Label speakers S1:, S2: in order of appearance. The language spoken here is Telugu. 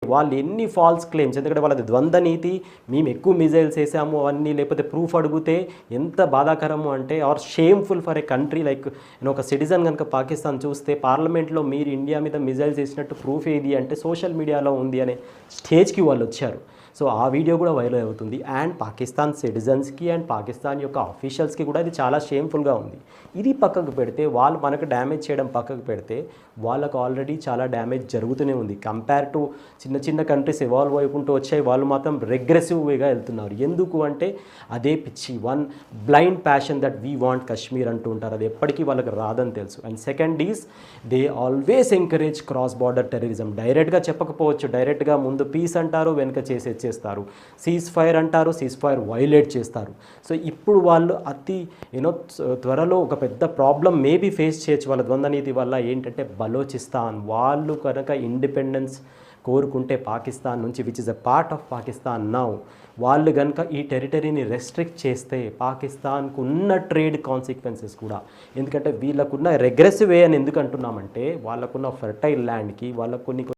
S1: వాళ్ళు ఎన్ని ఫాల్స్ క్లెయిమ్స్, ఎందుకంటే వాళ్ళది ద్వంద్వ నీతి, మేము ఎక్కువ మిజైల్స్ వేసాము అవన్నీ, లేకపోతే ప్రూఫ్ అడిగితే ఎంత బాధాకరము అంటే, are shameful for a country like నేను ఒక సిటిజన్ కనుక పాకిస్తాన్ చూస్తే పార్లమెంట్లో మీరు ఇండియా మీద మిజైల్స్ వేసినట్టు ప్రూఫ్ ఏది అంటే సోషల్ మీడియాలో ఉంది అనే స్టేజ్కి వాళ్ళు వచ్చారు. సో ఆ వీడియో కూడా వైరల్ అవుతుంది. అండ్ పాకిస్తాన్ సిటిజన్స్కి అండ్ పాకిస్తాన్ యొక్క ఆఫీషియల్స్కి కూడా ఇది చాలా షేమ్ఫుల్గా ఉంది. ఇది పక్కకు పెడితే, వాళ్ళు మనకు డ్యామేజ్ చేయడం పక్కకు పెడితే, వాళ్ళకు ఆల్రెడీ చాలా డ్యామేజ్ జరుగుతూనే ఉంది. కంపేర్ టు చిన్న చిన్న కంట్రీస్ ఎవాల్వ్ అయికుంటూ వచ్చాయి, వాళ్ళు మాత్రం రెగ్రెసివ్ వేగా వెళ్తున్నారు. ఎందుకు అంటే అదే పిచ్చి, one blind passion that we want Kashmir అంటూ ఉంటారు. అది ఎప్పటికీ వాళ్ళకి రాదని తెలుసు. And second is they always encourage cross border terrorism. డైరెక్ట్గా చెప్పకపోవచ్చు, డైరెక్ట్గా ముందు పీస్ అంటారు, వెనుక చేస్తారు, సీజ్ ఫైర్ అంటారు, సీజ్ ఫైర్ వైలేట్ చేస్తారు. సో ఇప్పుడు వాళ్ళు అతి త్వరలో ఒక పెద్ద ప్రాబ్లం మేబీ ఫేస్ చేయొచ్చు వాళ్ళ ద్వంద్వ నీతి వల్ల. ఏంటంటే బలోచిస్తాన్ వాళ్ళు కనుక ఇండిపెండెన్స్ కోరుకుంటే పాకిస్తాన్ నుంచి, which is a part of Pakistan now, వాళ్ళు కనుక ఈ టెరిటరీని రెస్ట్రిక్ట్ చేస్తే పాకిస్తాన్కు ఉన్న ట్రేడ్ కాన్సిక్వెన్సెస్ కూడా, ఎందుకంటే వీళ్ళకున్న రెగ్రెసివ్ వే అని ఎందుకు అంటున్నామంటే వాళ్ళకున్న ఫెర్టైల్ ల్యాండ్కి వాళ్ళకు కొన్ని